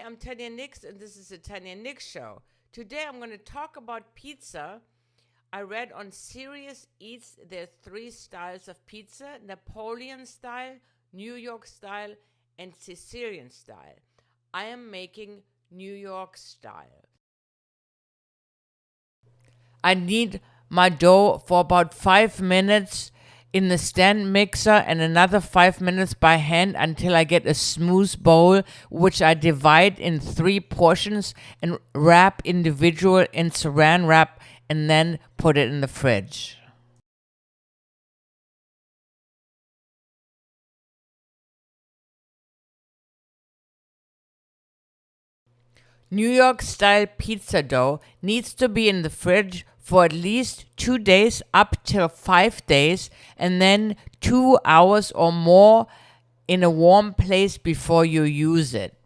I'm Tanya Nix, and this is the Tanya Nix Show. Today I'm going to talk about pizza. I read on Serious Eats there are 3 styles of pizza: Napoleon style, New York style, and Caesarean style. I am making New York style. I need my dough for about 5 minutes in the stand mixer and another 5 minutes by hand until I get a smooth bowl, which I divide in 3 portions and wrap individual in saran wrap and then put it in the fridge. New York style pizza dough needs to be in the fridge for at least 2 days up till 5 days, and then 2 hours or more in a warm place before you use it.